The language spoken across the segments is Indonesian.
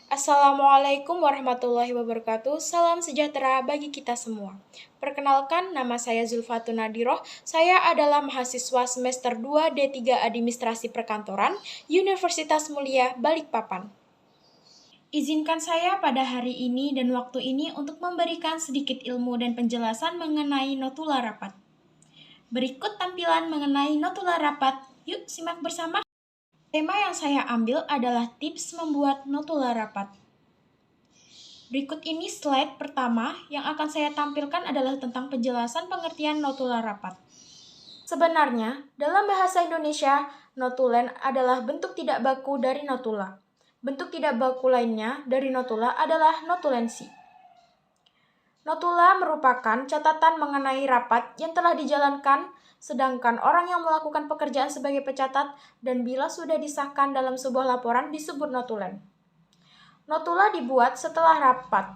Assalamualaikum warahmatullahi wabarakatuh. Salam sejahtera bagi kita semua. Perkenalkan, nama saya Zulfatun Nadiroh. Saya adalah mahasiswa semester 2 D3 Administrasi Perkantoran, Universitas Mulia, Balikpapan. Izinkan saya pada hari ini dan waktu ini untuk memberikan sedikit ilmu dan penjelasan mengenai notula rapat. Berikut tampilan mengenai notula rapat. Yuk simak bersama. Tema yang saya ambil adalah tips membuat notula rapat. Berikut ini slide pertama yang akan saya tampilkan adalah tentang penjelasan pengertian notula rapat. Sebenarnya, dalam bahasa Indonesia, notulen adalah bentuk tidak baku dari notula. Bentuk tidak baku lainnya dari notula adalah notulensi. Notula merupakan catatan mengenai rapat yang telah dijalankan, sedangkan orang yang melakukan pekerjaan sebagai pecatat dan bila sudah disahkan dalam sebuah laporan disebut notulen. Notula dibuat setelah rapat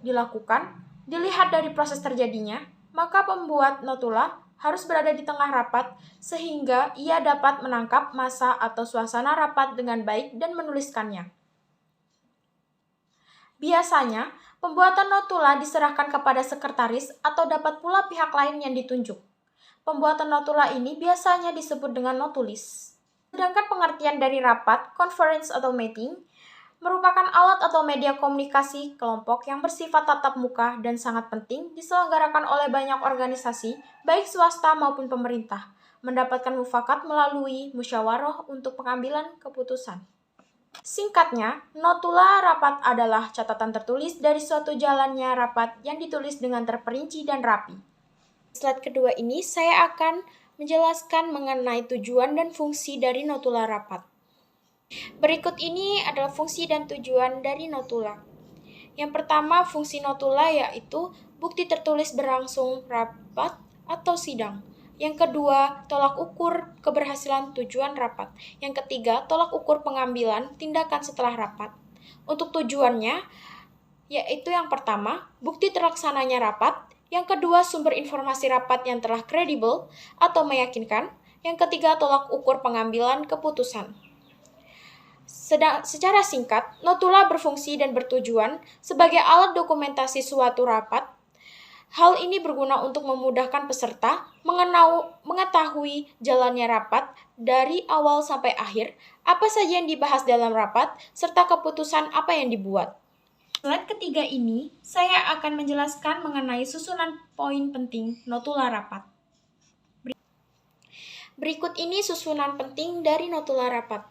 dilakukan, dilihat dari proses terjadinya, maka pembuat notula harus berada di tengah rapat sehingga ia dapat menangkap masa atau suasana rapat dengan baik dan menuliskannya. Biasanya, pembuatan notula diserahkan kepada sekretaris atau dapat pula pihak lain yang ditunjuk. Pembuatan notula ini biasanya disebut dengan notulis. Sedangkan pengertian dari rapat, conference atau meeting, merupakan alat atau media komunikasi kelompok yang bersifat tatap muka dan sangat penting diselenggarakan oleh banyak organisasi, baik swasta maupun pemerintah, mendapatkan mufakat melalui musyawarah untuk pengambilan keputusan. Singkatnya, notula rapat adalah catatan tertulis dari suatu jalannya rapat yang ditulis dengan terperinci dan rapi. Slide kedua ini saya akan menjelaskan mengenai tujuan dan fungsi dari notula rapat. Berikut ini adalah fungsi dan tujuan dari notula. Yang pertama, fungsi notula yaitu bukti tertulis berlangsung rapat atau sidang. Yang kedua, tolak ukur keberhasilan tujuan rapat. Yang ketiga, tolak ukur pengambilan tindakan setelah rapat. Untuk tujuannya, yaitu yang pertama, bukti terlaksananya rapat. Yang kedua, sumber informasi rapat yang telah kredibel atau meyakinkan. Yang ketiga, tolak ukur pengambilan keputusan. Secara singkat, notula berfungsi dan bertujuan sebagai alat dokumentasi suatu rapat. Hal ini berguna untuk memudahkan peserta mengetahui jalannya rapat dari awal sampai akhir, apa saja yang dibahas dalam rapat, serta keputusan apa yang dibuat. Slide ketiga ini, saya akan menjelaskan mengenai susunan poin penting notula rapat. Berikut ini susunan penting dari notula rapat.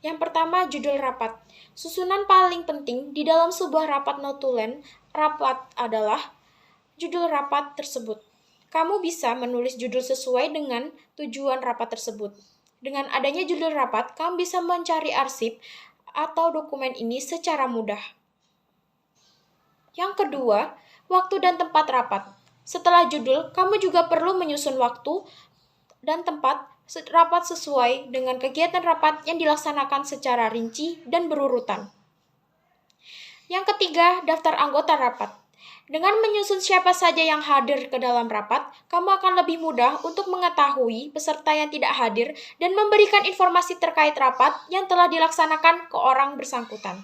Yang pertama, judul rapat. Susunan paling penting di dalam sebuah rapat notulen rapat adalah judul rapat tersebut. Kamu bisa menulis judul sesuai dengan tujuan rapat tersebut. Dengan adanya judul rapat, kamu bisa mencari arsip atau dokumen ini secara mudah. Yang kedua, waktu dan tempat rapat. Setelah judul, kamu juga perlu menyusun waktu dan tempat rapat sesuai dengan kegiatan rapat yang dilaksanakan secara rinci dan berurutan. Yang ketiga, daftar anggota rapat. Dengan menyusun siapa saja yang hadir ke dalam rapat, kamu akan lebih mudah untuk mengetahui peserta yang tidak hadir dan memberikan informasi terkait rapat yang telah dilaksanakan ke orang bersangkutan.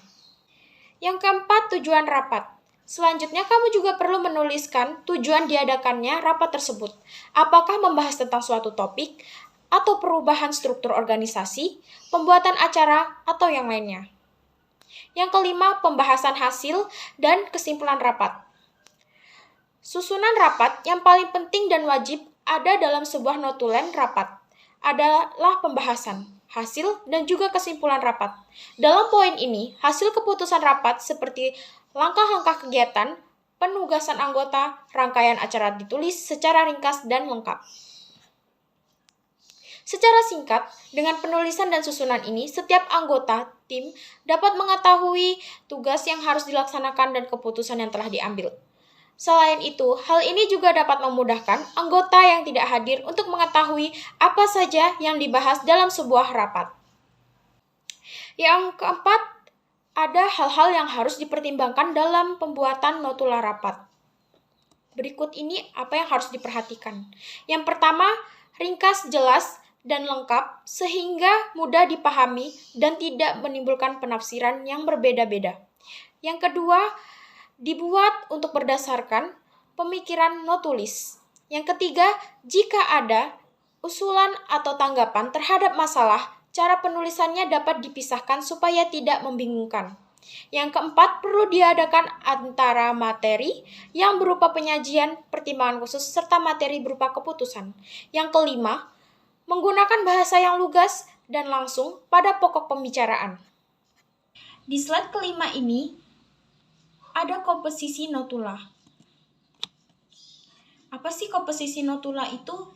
Yang keempat, tujuan rapat. Selanjutnya, kamu juga perlu menuliskan tujuan diadakannya rapat tersebut. Apakah membahas tentang suatu topik, atau perubahan struktur organisasi, pembuatan acara, atau yang lainnya. Yang kelima, pembahasan hasil dan kesimpulan rapat. Susunan rapat yang paling penting dan wajib ada dalam sebuah notulen rapat adalah pembahasan, hasil, dan juga kesimpulan rapat. Dalam poin ini, hasil keputusan rapat seperti langkah-langkah kegiatan, penugasan anggota, rangkaian acara ditulis secara ringkas dan lengkap. Secara singkat, dengan penulisan dan susunan ini, setiap anggota tim dapat mengetahui tugas yang harus dilaksanakan dan keputusan yang telah diambil. Selain itu, hal ini juga dapat memudahkan anggota yang tidak hadir untuk mengetahui apa saja yang dibahas dalam sebuah rapat. Yang keempat, ada hal-hal yang harus dipertimbangkan dalam pembuatan notula rapat. Berikut ini apa yang harus diperhatikan. Yang pertama, ringkas, jelas, dan lengkap sehingga mudah dipahami dan tidak menimbulkan penafsiran yang berbeda-beda. Yang kedua, dibuat untuk berdasarkan pemikiran notulis. Yang ketiga, jika ada usulan atau tanggapan terhadap masalah, cara penulisannya dapat dipisahkan supaya tidak membingungkan. Yang keempat, perlu diadakan antara materi yang berupa penyajian, pertimbangan khusus, serta materi berupa keputusan. Yang kelima, menggunakan bahasa yang lugas dan langsung pada pokok pembicaraan. Di slide kelima ini, ada komposisi notula. Apa sih komposisi notula itu?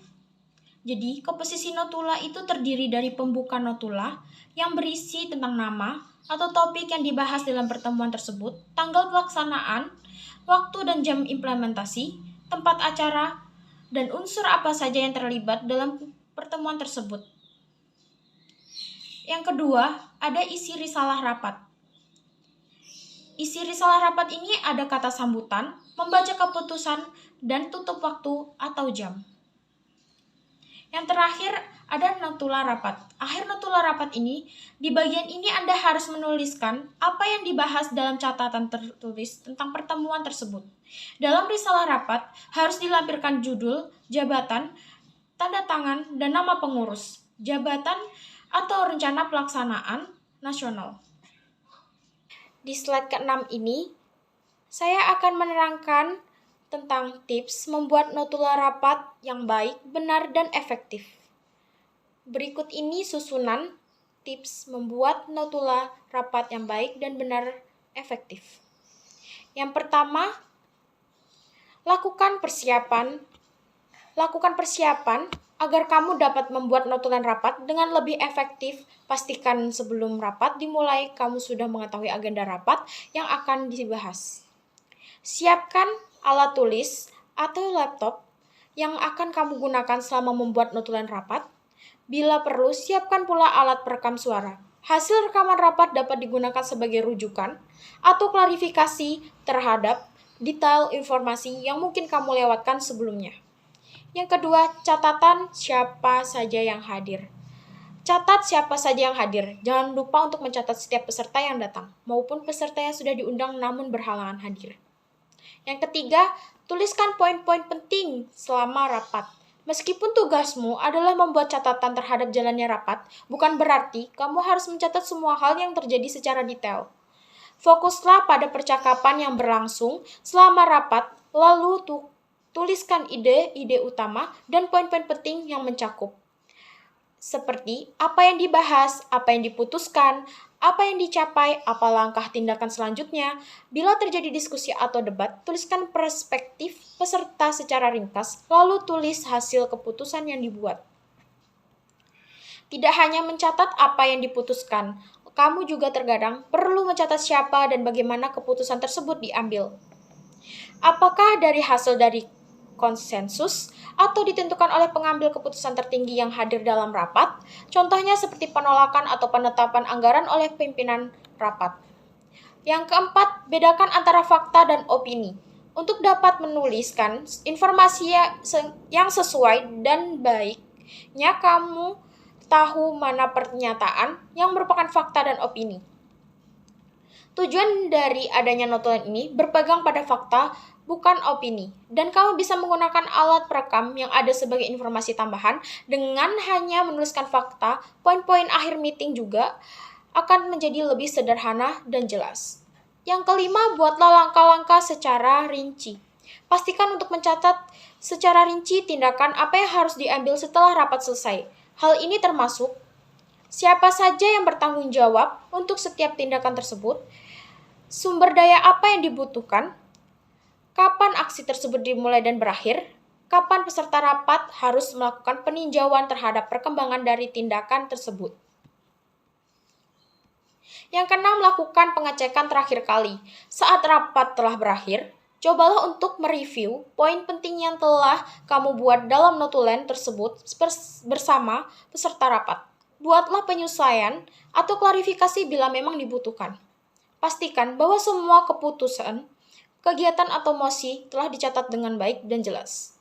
Jadi, komposisi notula itu terdiri dari pembuka notula yang berisi tentang nama atau topik yang dibahas dalam pertemuan tersebut, tanggal pelaksanaan, waktu dan jam implementasi, tempat acara, dan unsur apa saja yang terlibat dalam pertemuan tersebut. Yang kedua, ada isi risalah rapat. Isi risalah rapat ini ada kata sambutan, membaca keputusan, dan tutup waktu atau jam. Yang terakhir, ada notula rapat. Akhir notula rapat ini, di bagian ini Anda harus menuliskan apa yang dibahas dalam catatan tertulis tentang pertemuan tersebut. Dalam risalah rapat, harus dilampirkan judul, jabatan, tanda tangan, dan nama pengurus, jabatan, atau rencana pelaksanaan nasional. Di slide ke-6 ini, saya akan menerangkan tentang tips membuat notula rapat yang baik, benar, dan efektif. Berikut ini susunan tips membuat notula rapat yang baik dan benar efektif. Yang pertama, lakukan persiapan agar kamu dapat membuat notulen rapat dengan lebih efektif. Pastikan sebelum rapat dimulai, kamu sudah mengetahui agenda rapat yang akan dibahas. Siapkan alat tulis atau laptop yang akan kamu gunakan selama membuat notulen rapat. Bila perlu, siapkan pula alat perekam suara. Hasil rekaman rapat dapat digunakan sebagai rujukan atau klarifikasi terhadap detail informasi yang mungkin kamu lewatkan sebelumnya. Yang kedua, catatan siapa saja yang hadir. Catat siapa saja yang hadir. Jangan lupa untuk mencatat setiap peserta yang datang, maupun peserta yang sudah diundang namun berhalangan hadir. Yang ketiga, tuliskan poin-poin penting selama rapat. Meskipun tugasmu adalah membuat catatan terhadap jalannya rapat, bukan berarti kamu harus mencatat semua hal yang terjadi secara detail. Fokuslah pada percakapan yang berlangsung selama rapat, lalu tuliskan ide-ide utama dan poin-poin penting yang mencakup. Seperti apa yang dibahas, apa yang diputuskan, apa yang dicapai, apa langkah tindakan selanjutnya. Bila terjadi diskusi atau debat, tuliskan perspektif peserta secara ringkas, lalu tulis hasil keputusan yang dibuat. Tidak hanya mencatat apa yang diputuskan, kamu juga terkadang perlu mencatat siapa dan bagaimana keputusan tersebut diambil. Apakah dari hasil dari konsensus atau ditentukan oleh pengambil keputusan tertinggi yang hadir dalam rapat, contohnya seperti penolakan atau penetapan anggaran oleh pimpinan rapat. Yang keempat, bedakan antara fakta dan opini. Untuk dapat menuliskan informasi yang sesuai dan baiknya kamu tahu mana pernyataan yang merupakan fakta dan opini. Tujuan dari adanya notulen ini berpegang pada fakta, bukan opini. Dan kamu bisa menggunakan alat perekam yang ada sebagai informasi tambahan. Dengan hanya menuliskan fakta, poin-poin akhir meeting juga akan menjadi lebih sederhana dan jelas. Yang kelima, buatlah langkah-langkah secara rinci. Pastikan untuk mencatat secara rinci tindakan apa yang harus diambil setelah rapat selesai. Hal ini termasuk siapa saja yang bertanggung jawab untuk setiap tindakan tersebut, sumber daya apa yang dibutuhkan, kapan aksi tersebut dimulai dan berakhir, kapan peserta rapat harus melakukan peninjauan terhadap perkembangan dari tindakan tersebut. Yang keenam, lakukan pengecekan terakhir kali. Saat rapat telah berakhir, cobalah untuk mereview poin penting yang telah kamu buat dalam notulen tersebut bersama peserta rapat. Buatlah penyesuaian atau klarifikasi bila memang dibutuhkan. Pastikan bahwa semua keputusan, kegiatan atau mosi telah dicatat dengan baik dan jelas.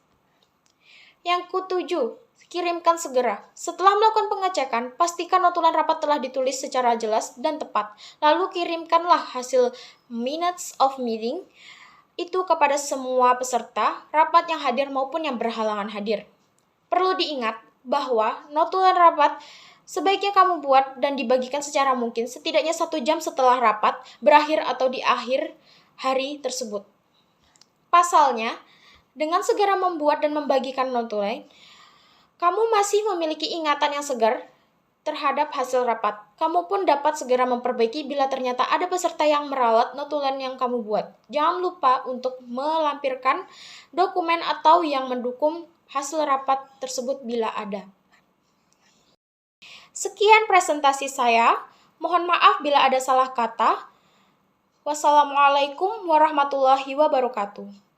Yang ketujuh, kirimkan segera. Setelah melakukan pengecekan, pastikan notulen rapat telah ditulis secara jelas dan tepat. Lalu kirimkanlah hasil minutes of meeting itu kepada semua peserta rapat yang hadir maupun yang berhalangan hadir. Perlu diingat bahwa notulen rapat sebaiknya kamu buat dan dibagikan secara mungkin setidaknya 1 jam setelah rapat berakhir atau di akhir hari tersebut. Pasalnya, dengan segera membuat dan membagikan notulen, kamu masih memiliki ingatan yang segar terhadap hasil rapat. Kamu pun dapat segera memperbaiki bila ternyata ada peserta yang meralat notulen yang kamu buat. Jangan lupa untuk melampirkan dokumen atau yang mendukung hasil rapat tersebut bila ada. Sekian presentasi saya. Mohon maaf bila ada salah kata. Wassalamualaikum warahmatullahi wabarakatuh.